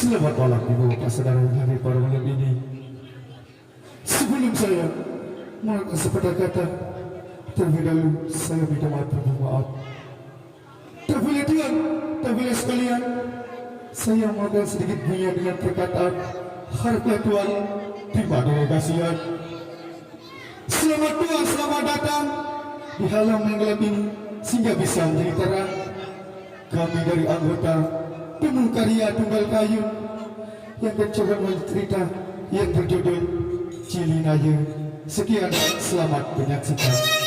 Selamat malam ibu bapak saudara hari pada malam ini. Sebelum saya melakukan sepatah kata, terlebih dahulu saya minta maaf. Tak boleh Tuhan, tak boleh sekalian, saya melakukan sedikit bunyi dengan perkataan haraplah Tuhan terima dengan kasihan. Selamat Tuhan, selamat datang di halam yang gelap ini sehingga bisa menjadi terang. Kami dari anggota Temu Karya Tunggal Kayu yang mencoba mencerita yang berjudul Cilinaya. Sekian, selamat menyaksikan.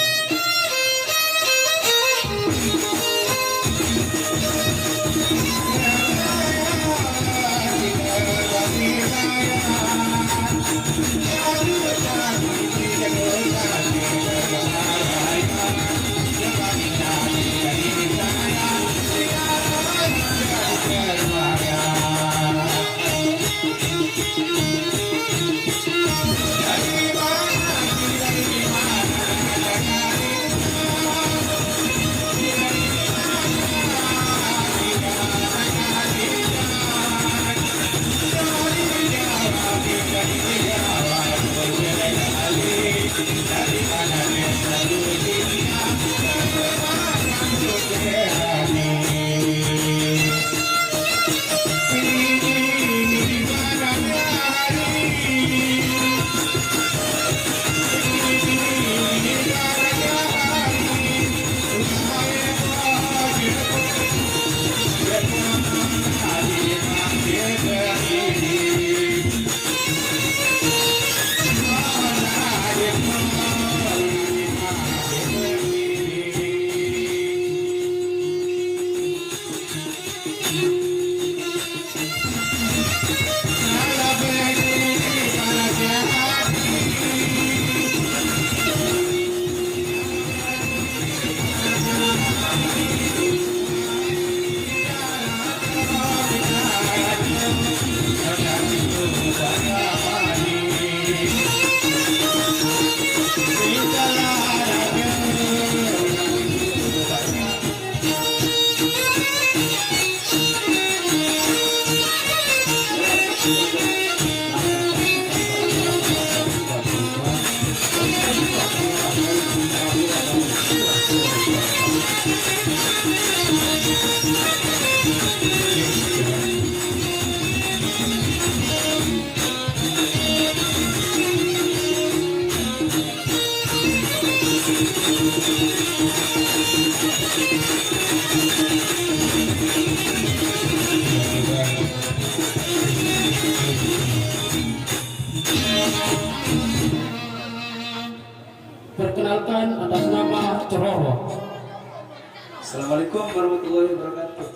Assalamualaikum warahmatullahi wabarakatuh.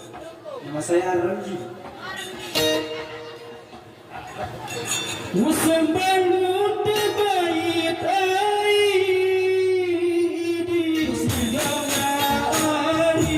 Nama saya Ramji. Musambangun terbaik di segala hari.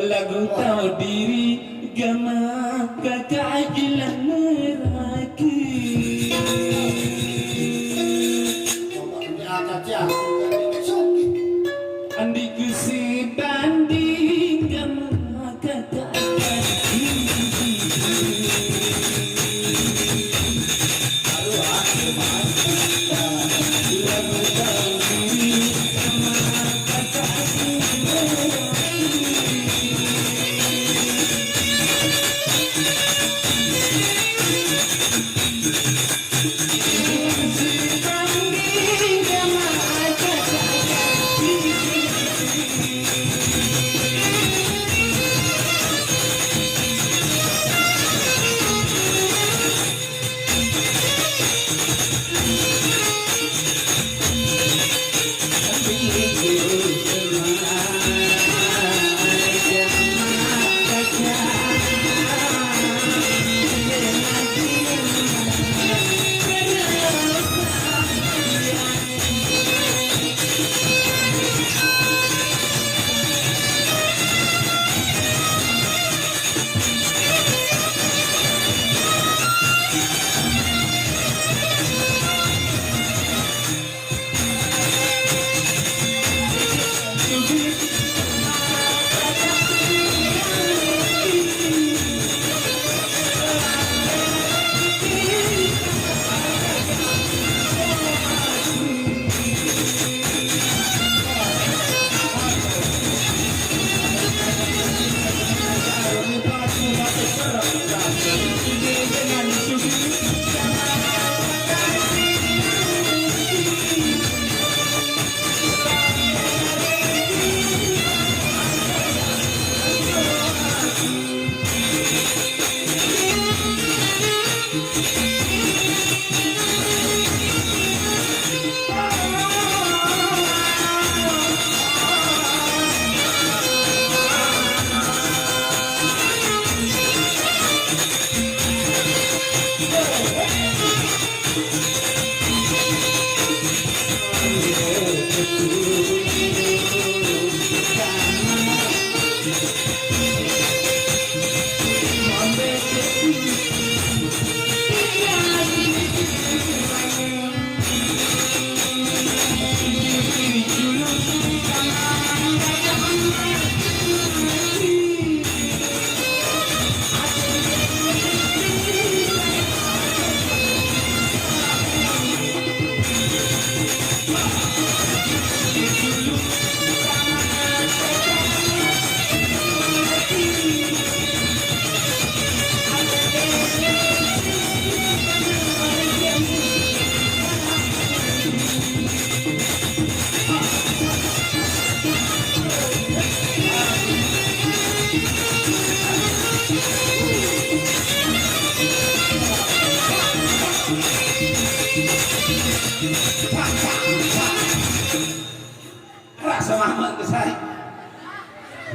Lagu tahu diri gama kekajilan neraki. Andi kusi banding gama kekajilan Rasa mama ke saya.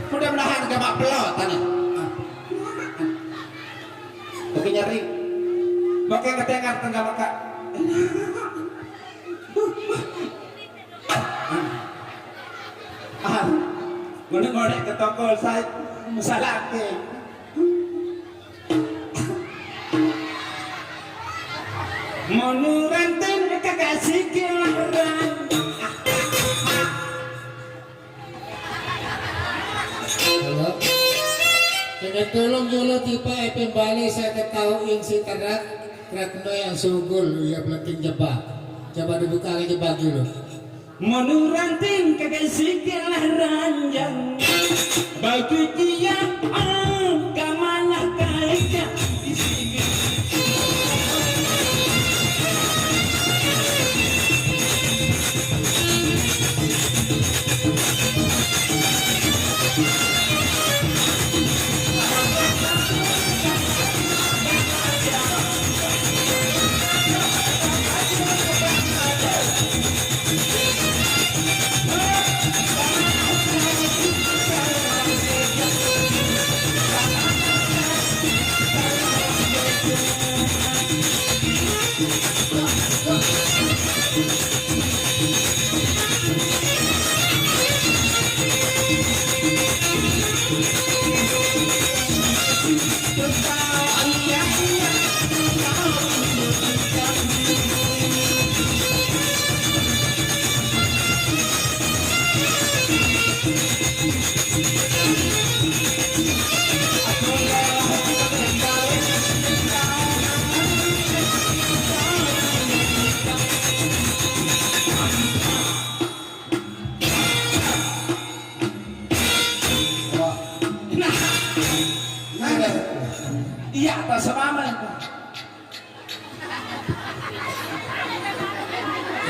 Mudah-mudahan ke mak pelotan ya. Oke nyari. Pakai ngedengar tengah maka. Ngode-ngode ke toko saya masalah ke. Monurantin kekasih kelaran. Halo. Kena tolong jolo tipe pembali saya tahu yang si kerak kerakno yang sugul ya belating jebak. Coba dibuka lagi bagi lo. Monurantin kekasih kelaran yang bagi dia kamalah kaya isi. Iya, apa sama itu?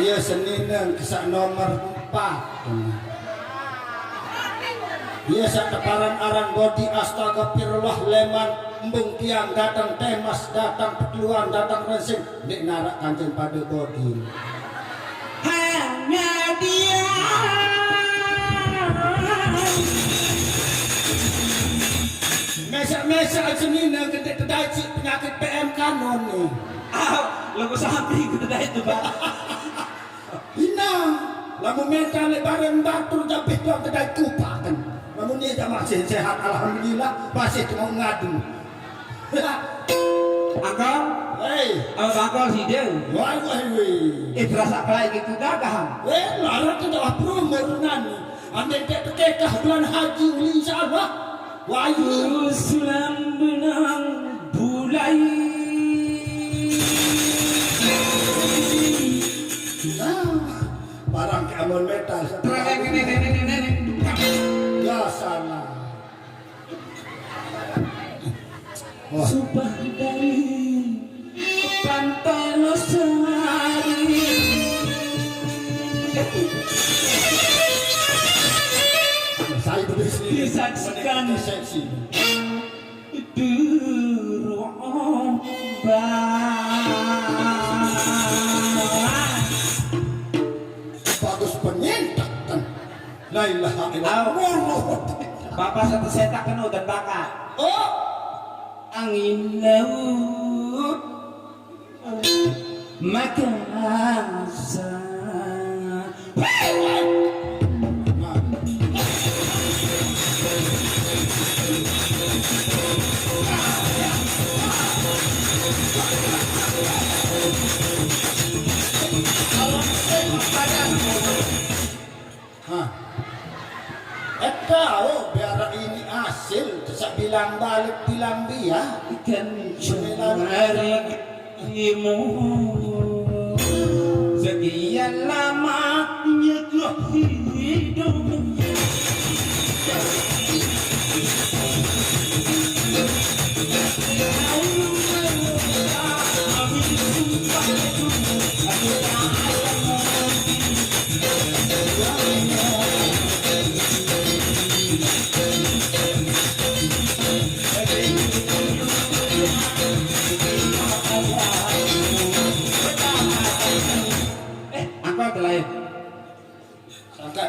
Iya Senin kisah nomor 4. Iya teparan aran bodi astaga pirullah leman embung tiang datang temas datang pekeluan datang resing nek narak kancing pada bodi. Hanya dia. Mesa-mesa Senin gede kedaci penyakit PMK non nih. Lagu sapi gede itu Pak. Ina, lamu mental bareng batur japit doang kedai kupa kan. Namun dia masih sehat alhamdulillah, masih cuma ngadu. Angkol, angkol si dia. Wah. Berasa apa lagi itu gagah? Larat itu apro merunan. Anda tak kekeh bulan haji insyaallah. Wah, Islam benang bulai. barang keamon metal. Ya sana. Subah dari pantai Losari. Saya berdiri Disaksikan seksi. Bagus penyintak kan. La ilaha illallah. Bapak satu setak kan udah bakar. Oh, Angin laut Makassar. biar ini hasil terus bilang balik bilang dia Ikan cemari imu sekian lamanya hidup.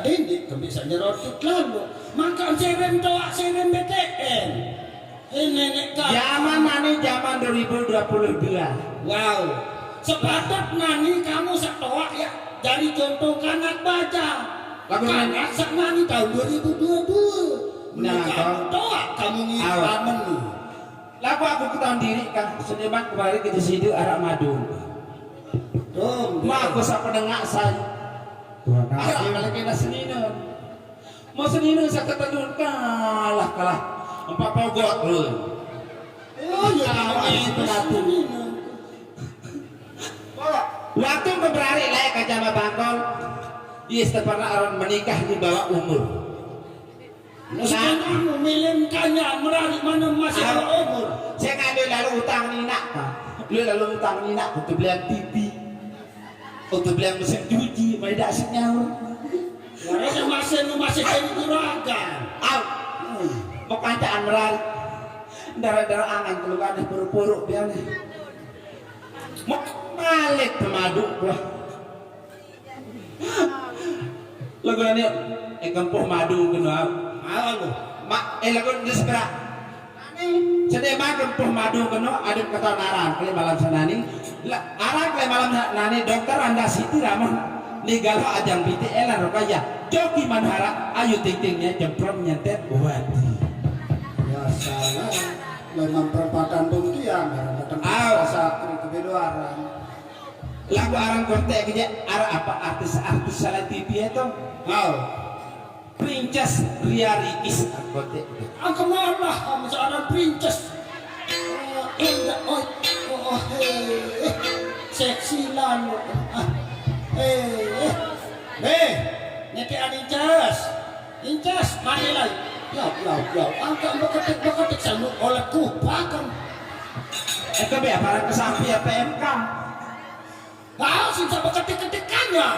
ini kami bisa nyerotut lalu makan serem toa serem BTN ini nenek Zaman nani zaman 2022. wow sepatat nani kamu setoa ya dari contoh kanak baca Lagu kanak sak nani tahun 2022 Nah, kamu toa kamu ngiramen nih Lagu aku ketahuan diri kan seniman kemarin kita sidu arah madu. Ma aku sa penengak saya. Arah kalau kena senino. Mau senino sa ketadun kalah. Empat pogot lu. oh ya itu senino Waktu keberari layak ke Jama Bangkol. Dia pernah orang menikah di bawah umur. kamu milimkannya merari mana masih umur Saya ngambil lalu utang Nina, lu lalu utang Nina untuk belian TV, untuk belian mesin cuci, mau tidak senyawa. warna masih kayak juragan Mau kancaan merari, darah angan keluar nih puruk-puruk biar nih. Mau balik ke madu gua. Lagu ini, kempuh madu kenal. Lagu ini segera. Sedih makan puh madu keno ada kata naran kali malam sanani aran kali malam nani dokter anda siti ramah nigal ajang biti elan rokaya joki manhara ayu ting-tingnya jemprom nyentet buati ya salah memang perempatan bungkian datang sakri kebeluaran lagu aran kontek aja arah apa artis salah TV itu Princess Ria Rikis kontek aku malah kamu seorang princess seksi lalu nanti ada incas mati lagi ya angkat beketik sama oleh kupakan kebe aparat kesampi ya PMK kau sih coba ketik-ketikannya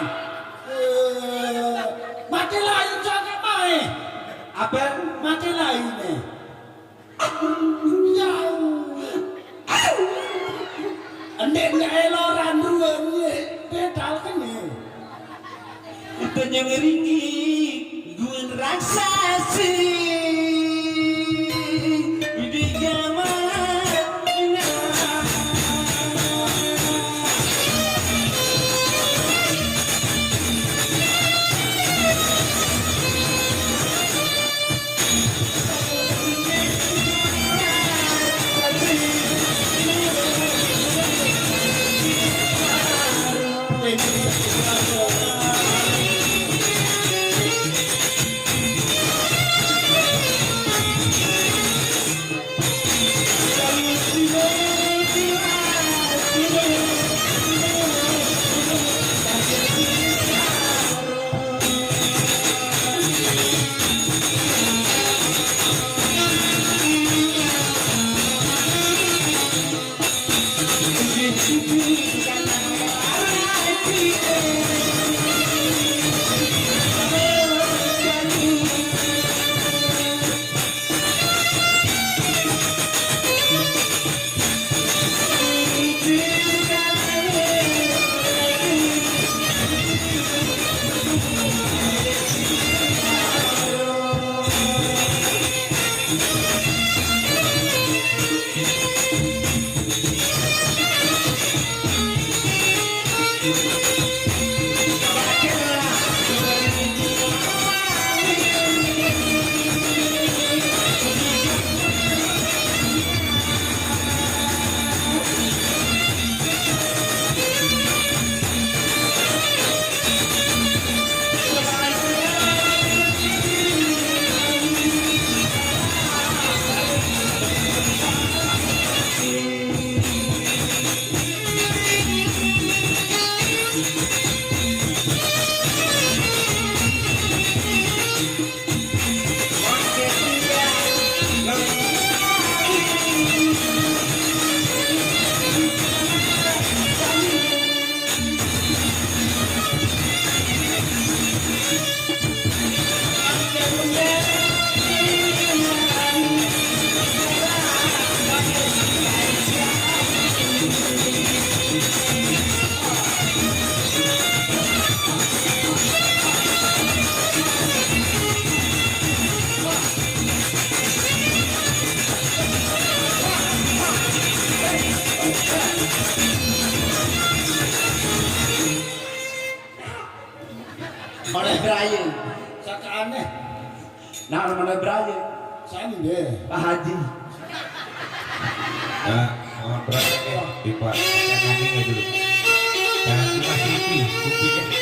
mati lain jangan main apa mati lain nih ya endeknya eloran ruangnya pedal kan nih itu nyengeringi gue raksasi di gamar Mana Brian? Saka aneh. Nah, mana Brian? Sambil. Pak Haji. Nah, mohon perhatian ya, pipa jangan ini dulu. Jangan cuma pipi, kupingnya.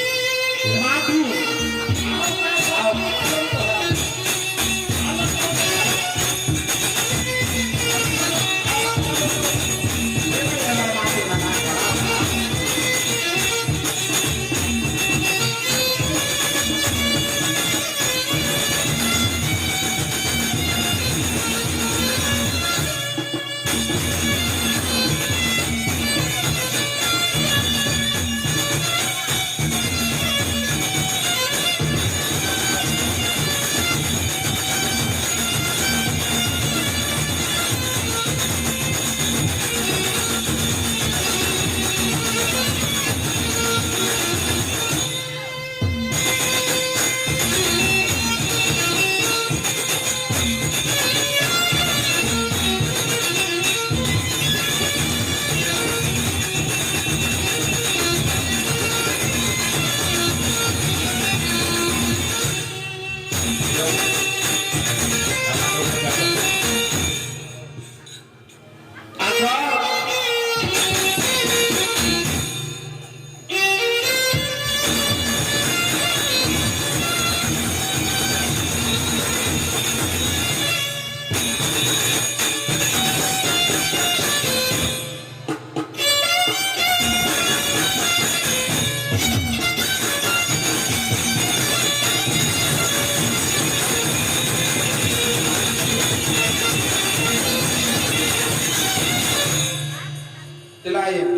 Madu. Lain.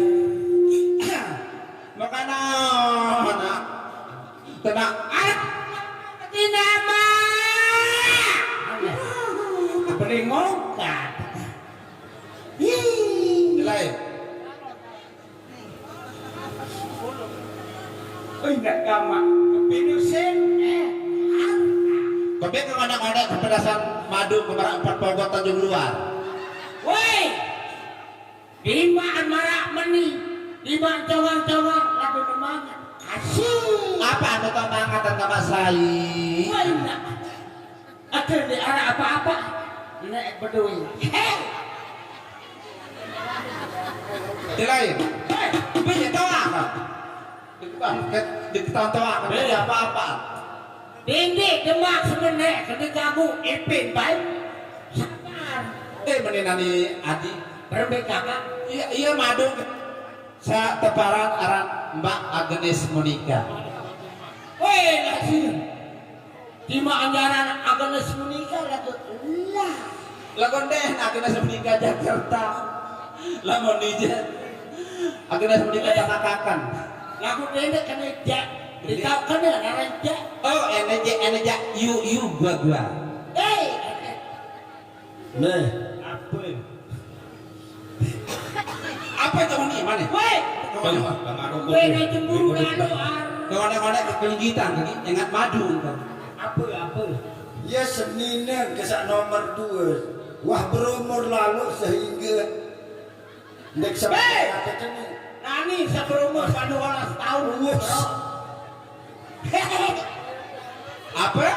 Makana nak tenang. Tinama. Beringokat. Lain. Enggak gamak. Pinusin. Tapi kadang-kadang kepedasan madu kemarah 4 pogot Tanjung Luar. Woi. Dimaan marak meni. Dimaan cowang-cowang lagu semangat. Asyik. Apa anda tahu mengangkatan nama saya? Woi enggak. Akhir di arah apa-apa. Naik berdui. Lain. Tapi tahu apa? Diketahui tahu apa? Tidak apa-apa. Dinding demak sebenarnya kena kamu ipin baik. Sabar. Meninani Adi. Berbeda kakak. Iya madu. Saya teparan aran Mbak Agnes Monica. Woi nasir. Tima anjaran Agnes Monica lagu lah. Lagu deh Agnes Monica Jakarta. Lamun nijen. Agnes Monica Jakarta. Lagu dendek kena jak. Dikau kena naran jak. Oh eneja you gua. Nih. Apa itu nih mana? Woi. Woi nak cemburu anu ar. Kawan-kawan kelingitan ingat madu kan. Apa? Ya senina kesak nomor 2. Wah berumur lalu sehingga nek sampai kata ni. Nani seberumur 12 tahun. Apa?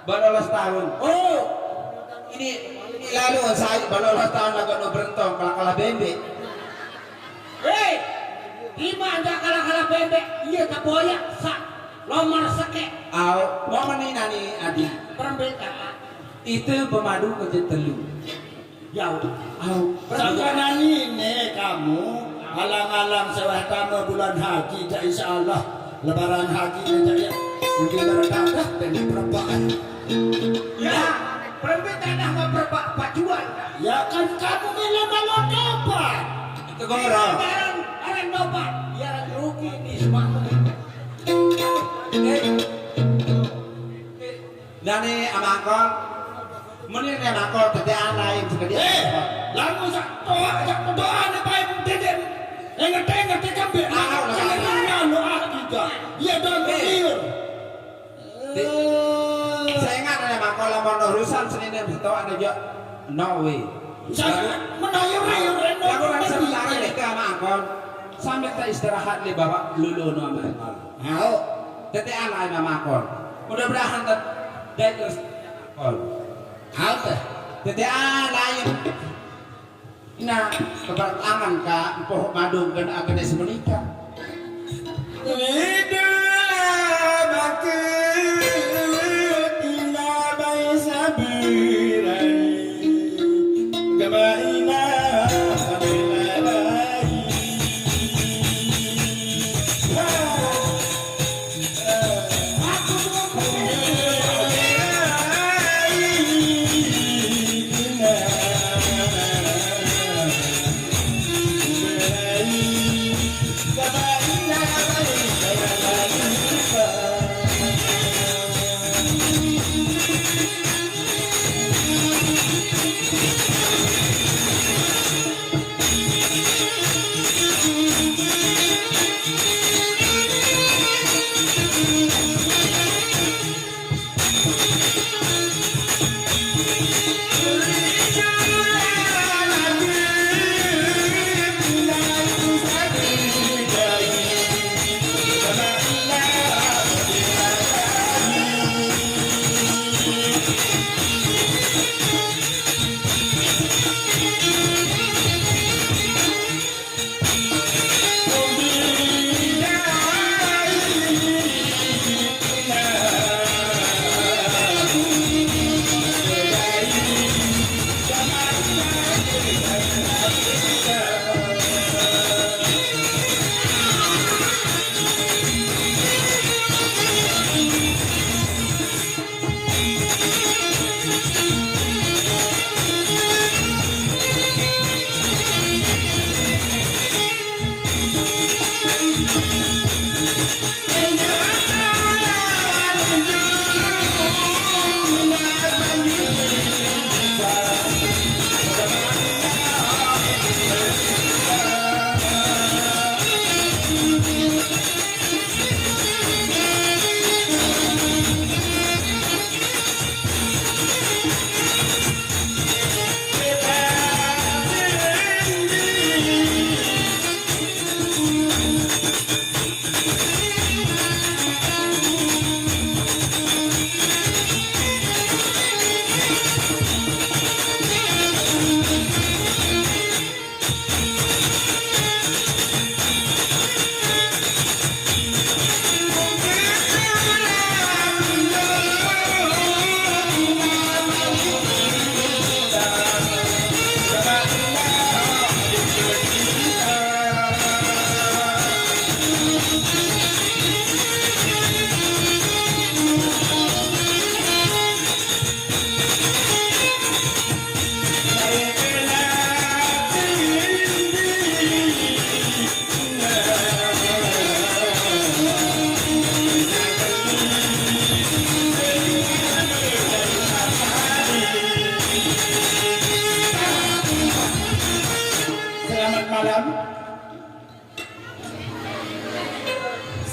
12 tahun. Oh. Ini lalu saya 12 tahun lagi no berentong kalah bembek. Hei, lima anda kalah bebek, iya tak boyak, sak, lomar seke. Mau meninani Adi. Perbedaan. Itu pemadu kejet telu. Jauh. Sekarang ini kamu halang-halang sewah tamu bulan haji, tak insya Allah lebaran haji dan ya mungkin berkata dan perempaan. Ya, perbedaan sama perbak pacuan. Ya kan kamu melo-melo dapat. Itu gorong. Orang dapat, ya rugi di semua. Dani amangkol, mending amangkol kerjaan lain seperti Lalu sak doa na baik deden. Engat kambing. Lalu kita. Dia dah berliur. Saya ingat ada amangkol lamun urusan Senin itu ada juga no way. Saya menayur-ayur. Lagu orang sebentar ini ke amangkol sambil kita istirahat di bawah lulu no amangkol. Mau. Tete alay mamakon. Mudah-mudahan dari terus makon. Apa? Tete alay. Ina kebertangan ka empoh madu kan akan menikah.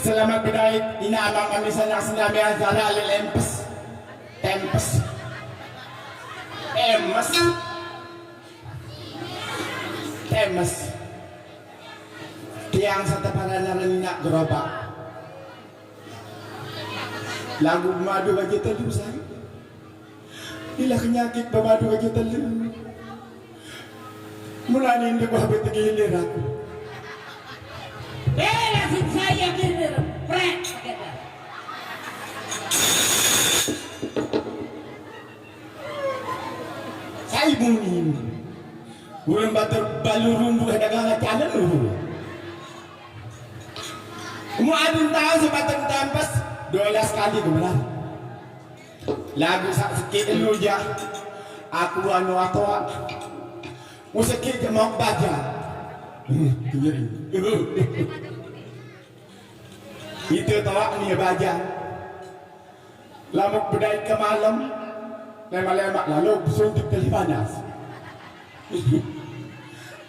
Selamat bidayat inaamang kami sa sinabi ang zalali lempes. Tempes. Emas. Temas. Tiang sa taparan na rin na gerobak. Lagu madu aja tadi say. Ila kenyakit pemadu aja tadi. Mulanya hindi ko habit gilir aku. Langsung saya gilir, prek. Saya bunyi. Urang bater balurung buah dagangan canan lu. Mau adun tahu sebatang tempas 12 kali kebenar. Lagu sak sikit lu ja. Aku anu atoa. Musik ke mau baca. Itu tawa ni baca. Lamuk bedai ke malam. Lemak-lemak lalu suntik telepanas.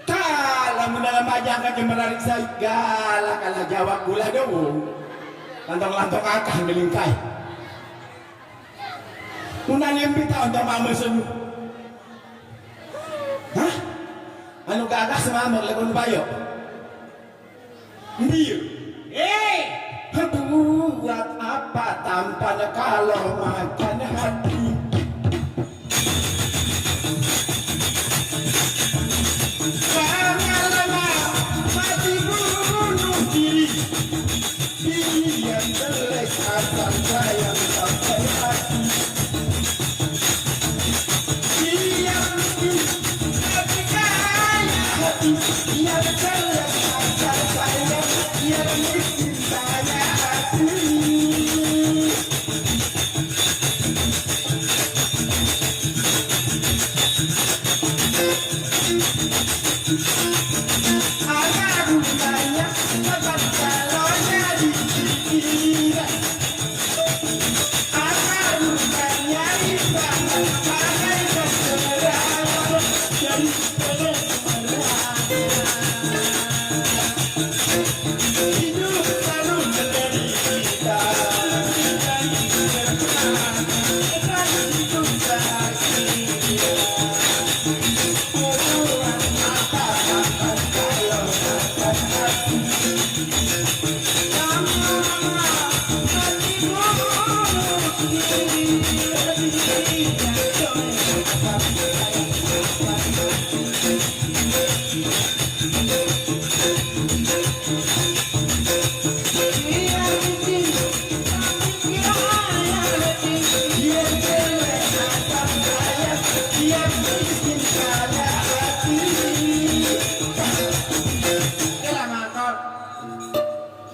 Kalau mendalam aja kan menarik saya galak kalah jawab gula dong. Lantong-lantong akah melingkai. Unang yang kita untuk mama semu. Hah? Anu gagah semamur lagu bayo. Mbiu. Eh, Aduh. buat apa tampan kalau makan hati. Jangan lama mati bunuh diri. Diri yang jelek akan sayang sampai hati. Diri yang miskin tapi kaya hati. Yang jelek akan sayang, yang miskin kaya hati. Ada gunanya tempat kalau jadi pikiran. Ada gunanya ibadah pakai kebenaran jadi kebenaran. Hidup selalu menderita, bukan hidup bahagia.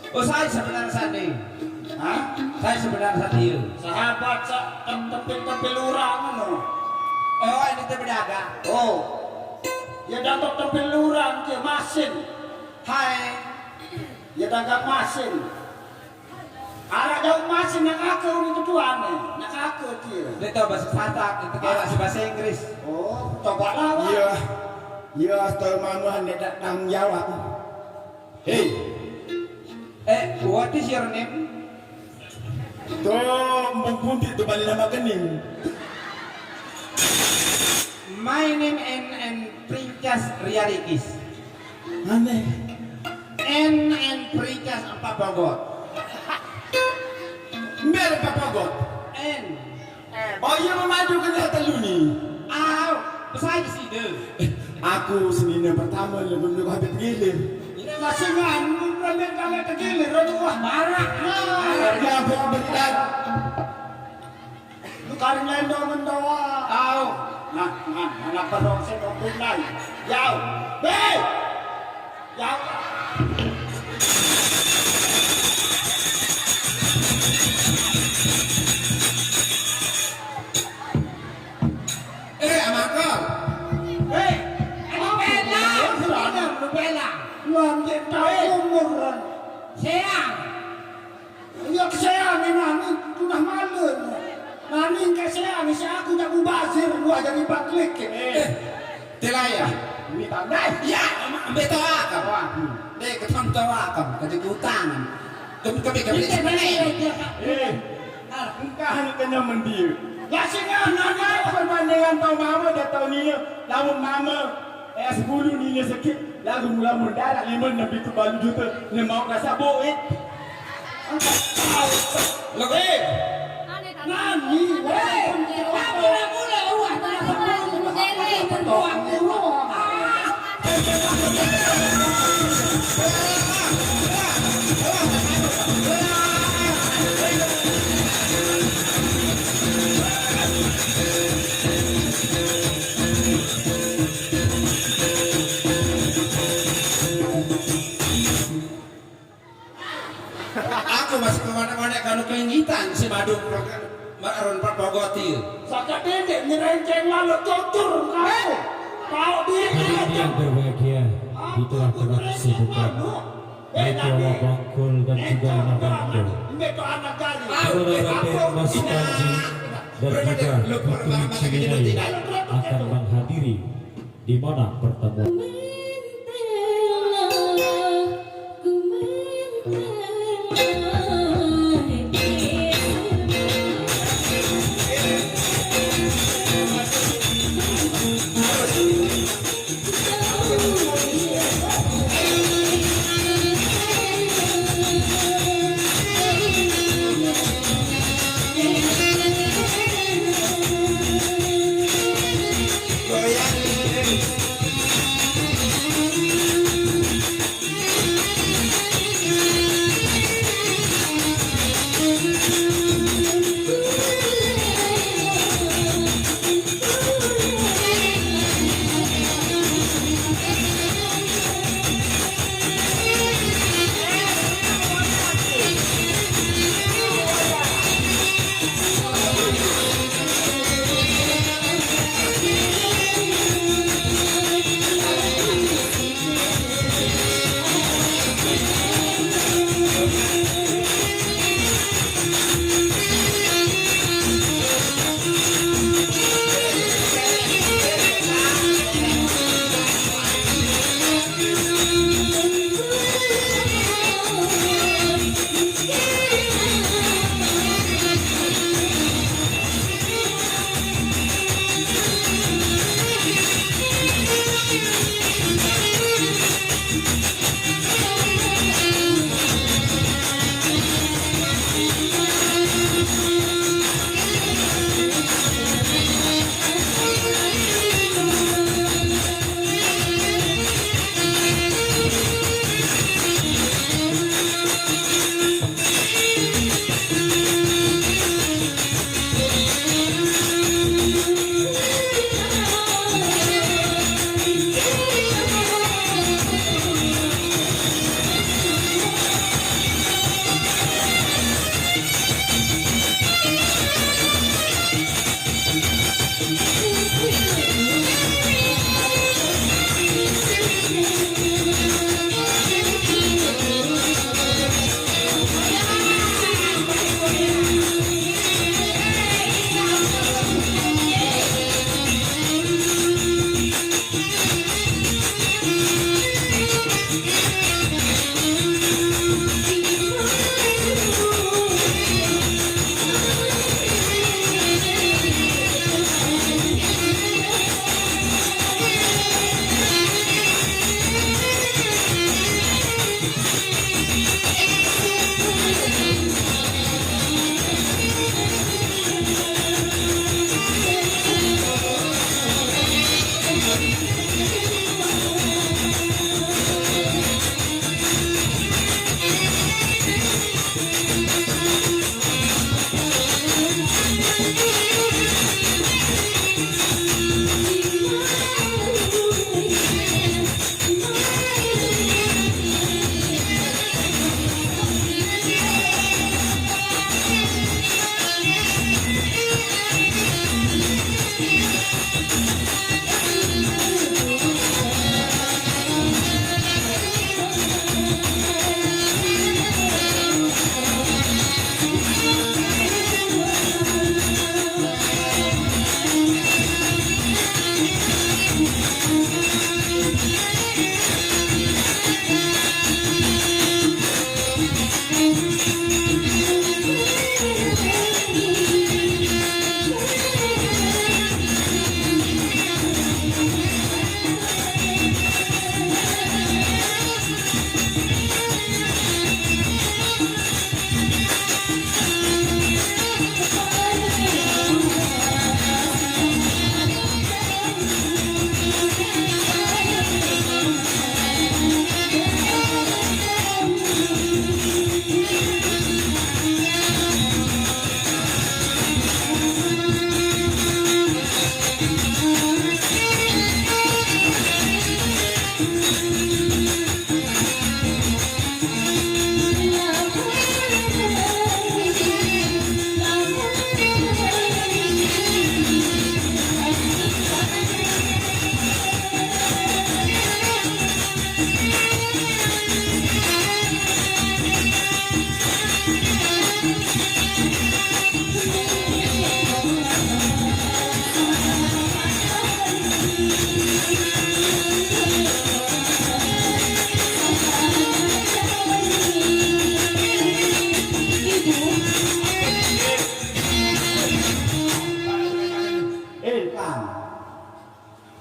Oh, saya sebenarnya sandi. Hah? Saya sebenarnya sandi. Sahabat tempel lurah ngono. Oh, ini teh pedagang. Oh. Ya dapat tempel lurah ke masin. Hai. Ya dagang masin. Arah jauh masin nak aku ni ketuane. Nak aku dia. Dia tahu bahasa Sasak, itu kayak bahasa Inggris. Oh, coba lawan. Iya. Iya, tahu mama hendak tanggung jawab. Hey. What is your name? Tuh, mengkuntit tu balik nama kening. My name and Princess Riarikis. Aneh. And Princess Empat Bogor. Mer Papa God. N. Oh, iya memadu ke data lu ni. Aw, besar di sini. Aku Senin pertama lebih habis gilir. Ini masih nganu, belum kami tergilir. Wah, marah. Ya, apa berkat? Lu kari lendo mendoa. Aw, Nah, anak pedong saya dong punai. Yau, be, yau. Amako. Hei, Ano bela? Ano bela? lanjut tahu umur. Siang. Ya saya ni nani sudah malu. Nani ke saya ni saya aku tak mubazir gua jadi baklik. Tilaya. Ini tandai. Ya, ambil tawa kamu. Dek, ketam tawa kamu. Kasi utang. Kami Hindi ba na yun? Engkau hanya kena mendir. Ya singa nana perbandingan tahun mama dan tahun ini. Lamun mama 10 ni sakit. Lagu mula mendarat 5 nabi tu baru juta. Ni mau rasa boit. Lagi. Nani? Mula-mula, uwah na sa Aku masih kemana-mana kalau keingitan si Madu Maron Pagoti. Sakat ini nyerenceng lalu tutur kau. Kau Hadirin yang berbahagia, di tengah-tengah kesibukan, baik Jawa Bangkul dan juga anak Bangkul, Saudara Raden Mas Panji dan juga Putri Ciwidey akan menghadiri di mana pertemuan.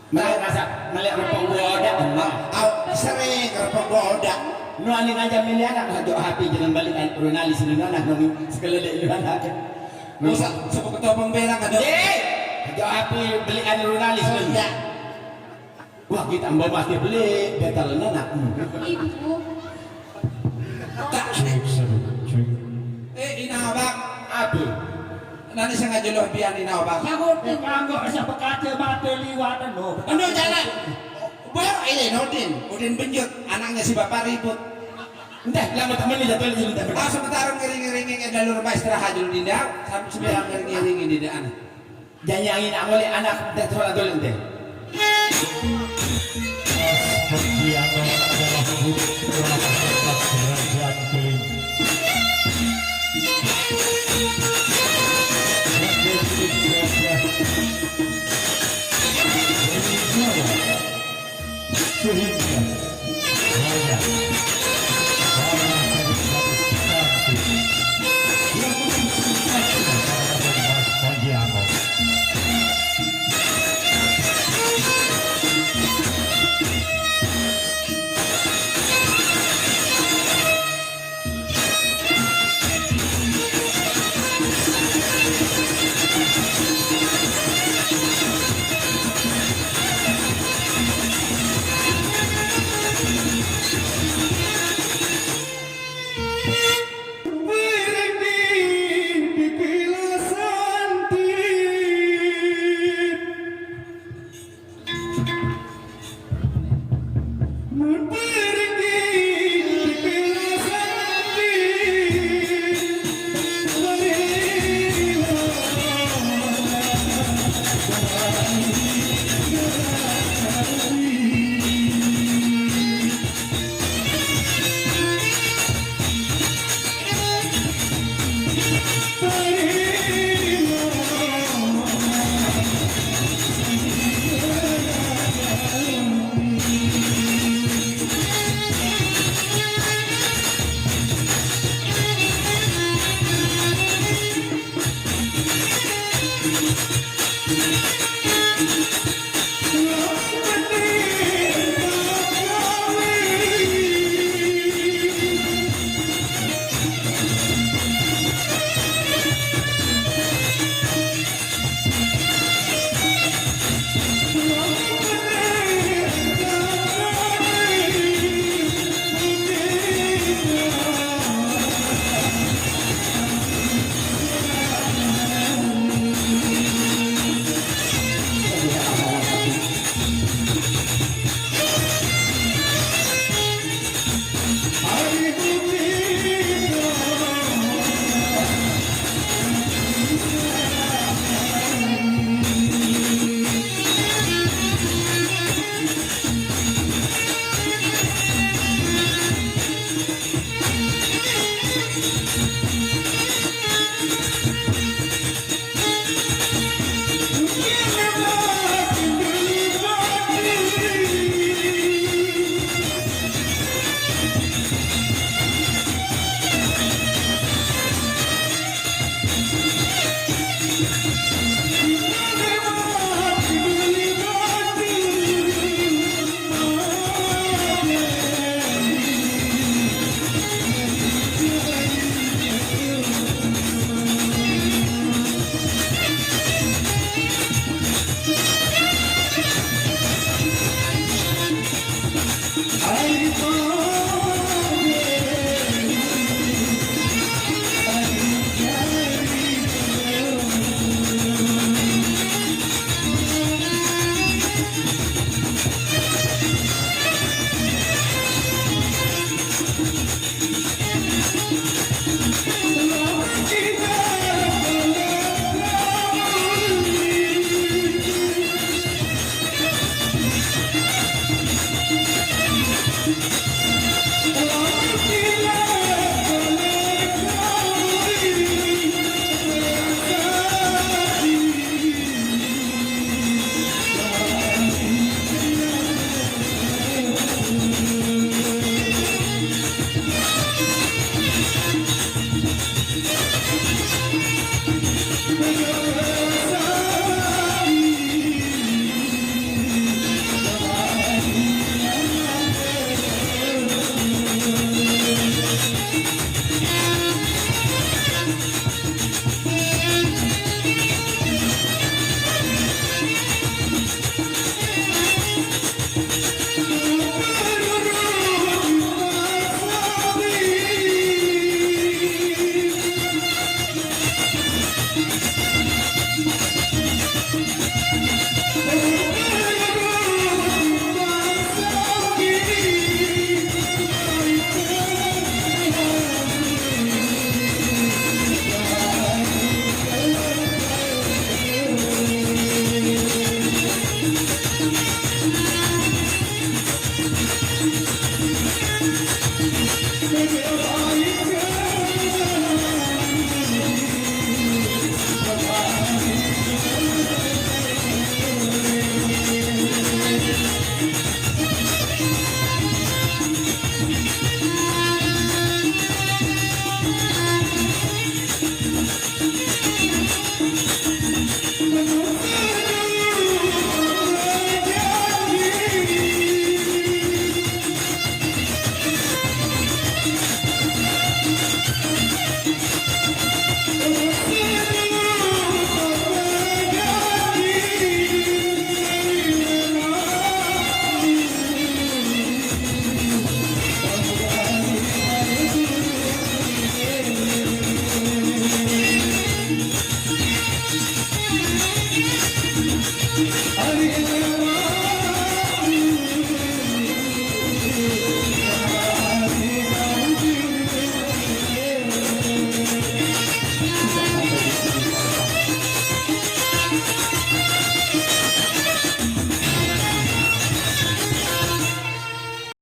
Melihat rasa melihat rempong bodak emak. Sering kerpok bodak. Nu ani aja milih anak hajo hati jangan balik runali sini anak nong sekelele lu anak. Musa sepo ketopong berak ada. Hajo hati beli runali sini. Wah kita mbak pasti beli betal anak. Ibu. Tak. Cek. Inawak. Apa? Nanti saya ngajulah biar inawak. Sagot din anggo sa pagkate mate liwatan no. Ano jalan? Baru ini Udin benjut anaknya si bapak ribut. Entah, lama teman ni jatuh lagi entah. Ah sebentar ngering-ngering ke dalur rumah istirahat dulu dinda. Sampai sebentar ngering-ngering di anak. Janyangin ang wali anak dah solat dulu entah. Seperti anda adalah putra atas kerajaan keling. Sehingga hanya Bye.